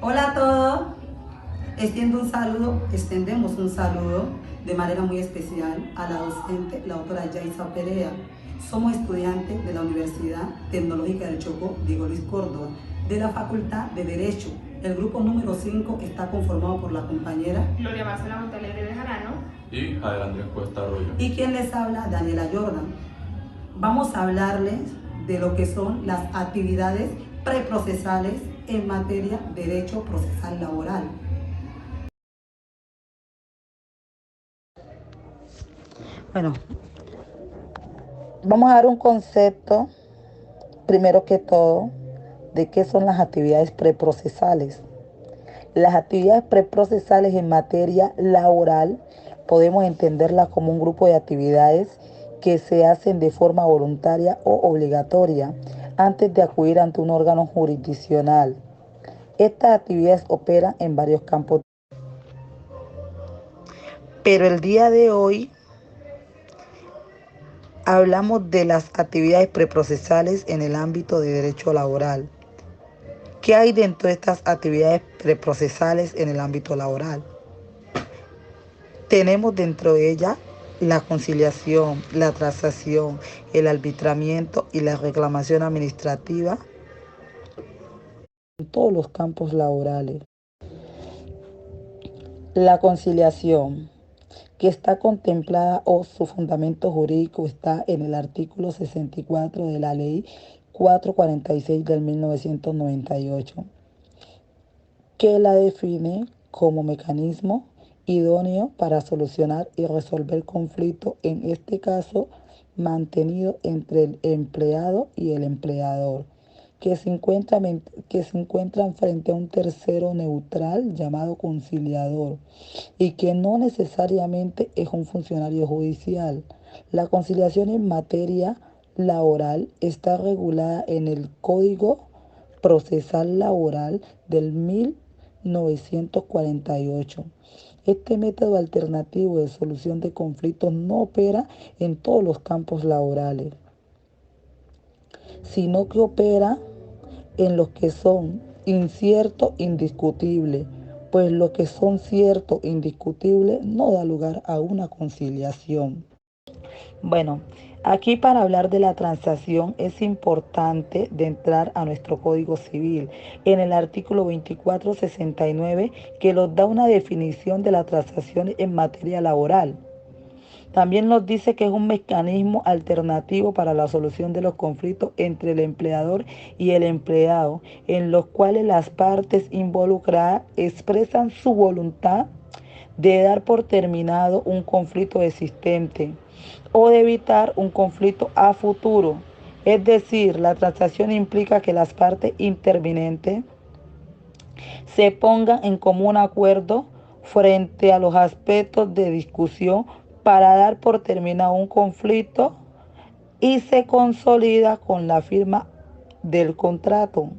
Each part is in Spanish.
Hola a todos, extendemos un saludo de manera muy especial a la docente, la doctora Yaisa Perea. Somos estudiantes de la Universidad Tecnológica del Chocó, Diego Luis Córdoba, de la Facultad de Derecho. El grupo número 5 está conformado por la compañera Gloria Marcela Montalegre de Jarano y Javier Andrés Cuesta Arroyo. Y quien les habla, Daniela Jordan. Vamos a hablarles de lo que son las actividades preprocesales en materia de derecho procesal laboral. Bueno, vamos a dar un concepto, primero que todo, de qué son las actividades preprocesales. Las actividades preprocesales en materia laboral podemos entenderlas como un grupo de actividades que se hacen de forma voluntaria o obligatoria antes de acudir ante un órgano jurisdiccional. Estas actividades operan en varios campos. Pero el día de hoy hablamos de las actividades preprocesales en el ámbito de derecho laboral. ¿Qué hay dentro de estas actividades preprocesales en el ámbito laboral? Tenemos dentro de ella la conciliación, la transacción, el arbitramiento y la reclamación administrativa en todos los campos laborales. La conciliación, que está contemplada o su fundamento jurídico está en el artículo 64 de la ley 446 del 1998, que la define como mecanismo idóneo para solucionar y resolver conflictos, en este caso mantenido entre el empleado y el empleador, que se encuentran frente a un tercero neutral llamado conciliador y que no necesariamente es un funcionario judicial. La conciliación en materia laboral está regulada en el Código Procesal Laboral del 1948. Este método alternativo de solución de conflictos no opera en todos los campos laborales, sino que opera en los que son incierto, indiscutible, pues lo que son cierto, indiscutible, no da lugar a una conciliación. Bueno, aquí para hablar de la transacción es importante de entrar a nuestro Código Civil en el artículo 2469, que nos da una definición de la transacción en materia laboral. También nos dice que es un mecanismo alternativo para la solución de los conflictos entre el empleador y el empleado, en los cuales las partes involucradas expresan su voluntad de dar por terminado un conflicto existente o de evitar un conflicto a futuro. Es decir, la transacción implica que las partes intervinientes se pongan en común acuerdo frente a los aspectos de discusión para dar por terminado un conflicto y se consolida con la firma del contrato.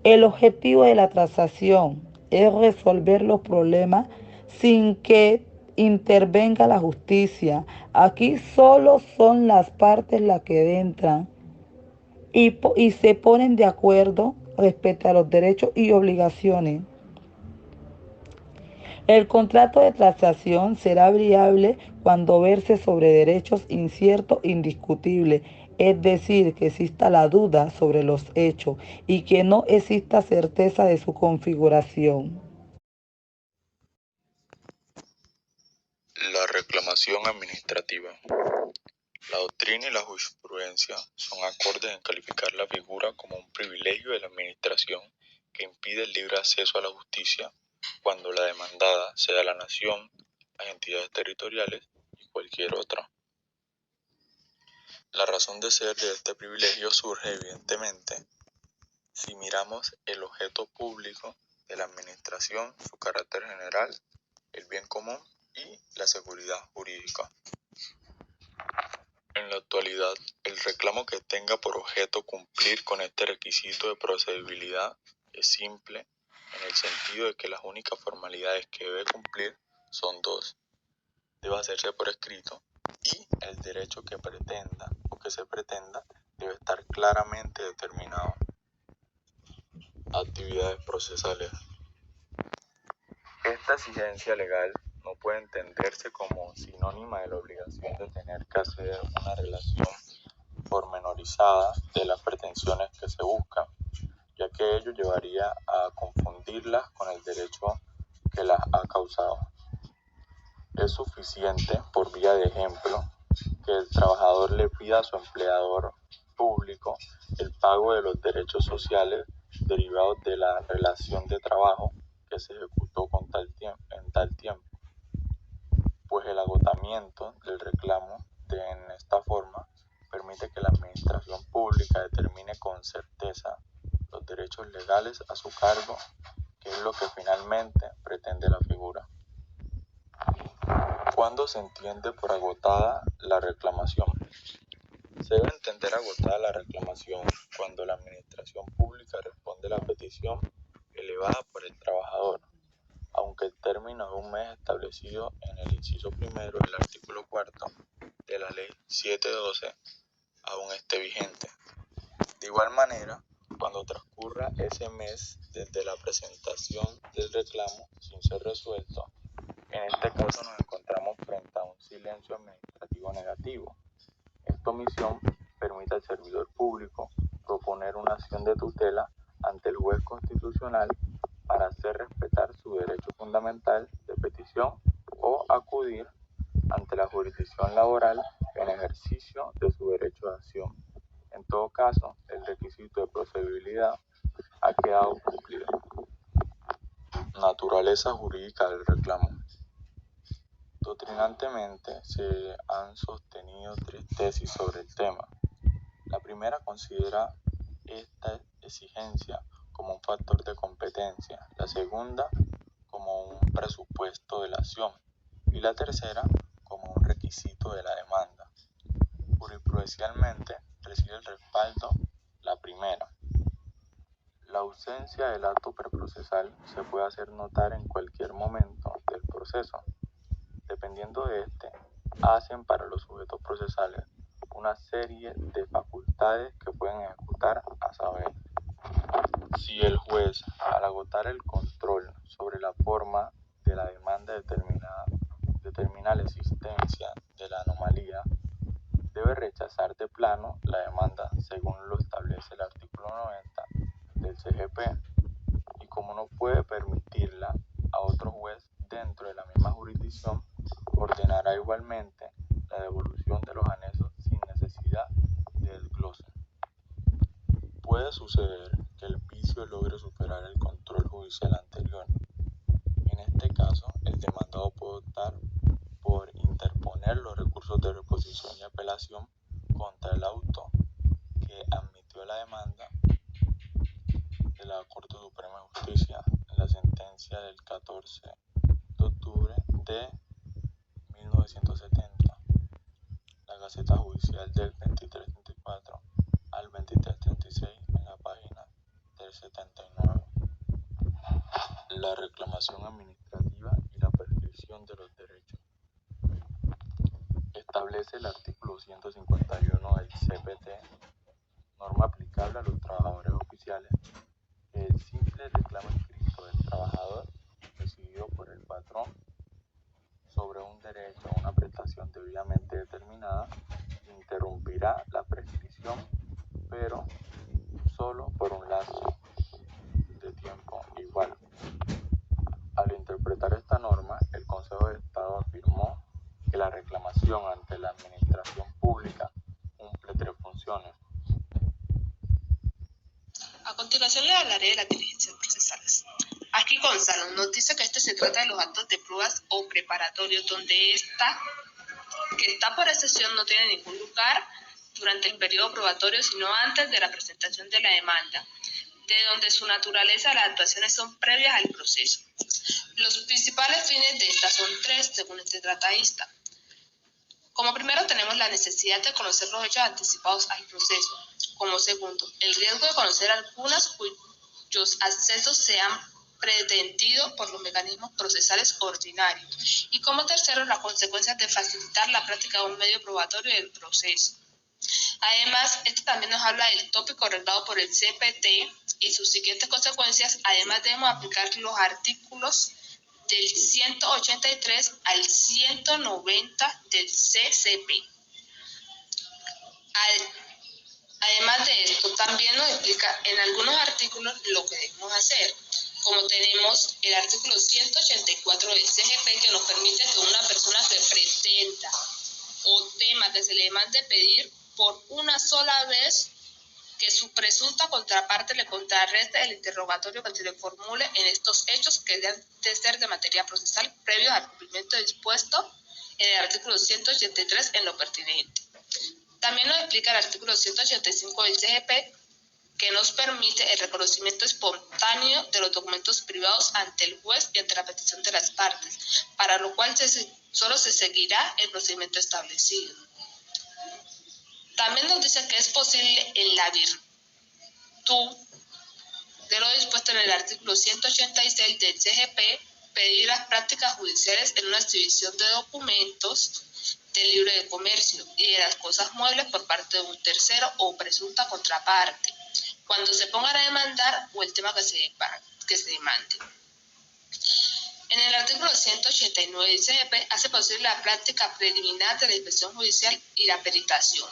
El objetivo de la transacción es resolver los problemas sin que intervenga la justicia. Aquí solo son las partes las que entran y se ponen de acuerdo respecto a los derechos y obligaciones. El contrato de transacción será viable cuando verse sobre derechos inciertos indiscutibles, es decir, que exista la duda sobre los hechos y que no exista certeza de su configuración. La reclamación administrativa. La doctrina y la jurisprudencia son acordes en calificar la figura como un privilegio de la administración que impide el libre acceso a la justicia cuando la demandada sea la nación, las entidades territoriales y cualquier otra. La razón de ser de este privilegio surge evidentemente si miramos el objeto público de la administración, su carácter general, el bien común y la seguridad jurídica. En la actualidad, el reclamo que tenga por objeto cumplir con este requisito de procedibilidad es simple en el sentido de que las únicas formalidades que debe cumplir son dos. Debe hacerse por escrito y el derecho que pretenda o que se pretenda debe estar claramente determinado. actividades procesales. Esta exigencia legal no puede entenderse como sinónima de la obligación de tener que hacer una relación pormenorizada de las pretensiones que se buscan, ya que ello llevaría a confundirlas con el derecho que las ha causado. Es suficiente, por vía de ejemplo, que el trabajador le pida a su empleador público el pago de los derechos sociales derivados de la relación de trabajo que se ejecutó en tal tiempo, pues el agotamiento del reclamo en esta forma permite que la administración pública determine con certeza los derechos legales a su cargo, que es lo que finalmente pretende la figura. ¿Cuándo se entiende por agotada la reclamación? Se debe entender agotada la reclamación cuando la administración pública responde a la petición elevada por el trabajador, aunque el término de un mes establecido en el inciso primero del artículo 4 de la Ley 712 aún esté vigente. De igual manera, cuando transcurra ese mes desde la presentación del reclamo sin ser resuelto, en este caso nos encontramos frente a un silencio administrativo negativo. Esta omisión permite al servidor público proponer una acción de tutela ante el juez constitucional para hacer respetar su derecho fundamental de petición o acudir ante la jurisdicción laboral en ejercicio de su derecho de acción. En todo caso, el requisito de procedibilidad ha quedado cumplido. Naturaleza jurídica del reclamo. Doctrinalmente se han sostenido 3 tesis sobre el tema. La primera considera esta exigencia como un factor de competencia, la segunda como un presupuesto de la acción y la tercera como un requisito de la demanda. Jurisprudencialmente recibe el respaldo la primera. La ausencia del acto preprocesal se puede hacer notar en cualquier momento del proceso. Dependiendo de este, hacen para los sujetos procesales una serie de facultades que pueden ejecutar, a saber, si el juez, al agotar el control sobre la forma de la demanda determina la existencia de la anomalía, debe rechazar de plano la demanda según lo establece el artículo 90 del CGP, y como no puede permitirla a otro juez dentro de la misma jurisdicción, ordenará igualmente la devolución de los anexos sin necesidad de desglose. Puede suceder que el vicio logre superar el control judicial anterior. En este caso, el demandado puede optar por interponer los recursos de reposición y apelación contra el auto que admitió la demanda de la Corte Suprema de Justicia en la sentencia del 14 de octubre de 1970, la Gaceta Judicial del 2334 al 2336 en la página del 79. La reclamación administrativa y la prescripción de los derechos. Establece el artículo 151 del CPT, norma aplicable a los trabajadores oficiales, que el simple reclamo escrito del trabajador recibido por el patrón sobre un derecho a una prestación debidamente determinada interrumpirá la prescripción, pero solo por un lapso de tiempo igual. Al interpretar esta norma, el Consejo de Estado afirmó que la reclamación ante la administración pública cumple 3 funciones. A continuación le hablaré de las diligencias procesales. Aquí Gonzalo nos dice que se trata de los actos de pruebas o preparatorios donde que está por excepción no tiene ningún lugar durante el periodo probatorio, sino antes de la presentación de la demanda, de donde su naturaleza las actuaciones son previas al proceso. Los principales fines de estas son 3, según este tratadista. Como primero tenemos la necesidad de conocer los hechos anticipados al proceso. Como segundo, el riesgo de conocer algunas cuyos accesos sean pretendidos por los mecanismos procesales ordinarios. Y como tercero, las consecuencias de facilitar la práctica de un medio probatorio del proceso. Además, esto también nos habla del tópico regulado por el CPT y sus siguientes consecuencias. Además, debemos aplicar los artículos del 183 al 190 del CCP. Además de esto, también nos explica en algunos artículos lo que debemos hacer, como tenemos el artículo 184 del CGP, que nos permite que una persona que pretenda o tema que se le mande pedir por una sola vez que su presunta contraparte le contrarreste el interrogatorio que se le formule en estos hechos que deben de ser de materia procesal previos al cumplimiento dispuesto en el artículo 183 en lo pertinente. También nos explica el artículo 185 del CGP, que nos permite el reconocimiento espontáneo de los documentos privados ante el juez y ante la petición de las partes, para lo cual solo se seguirá el procedimiento establecido. También nos dice que es posible, en la virtud de lo dispuesto en el artículo 186 del CGP, pedir las prácticas judiciales en una exhibición de documentos del libre de comercio y de las cosas muebles por parte de un tercero o presunta contraparte, cuando se pongan a demandar o el tema que se demande. En el artículo 189 del CGP hace posible la práctica preliminar de la inspección judicial y la peritación.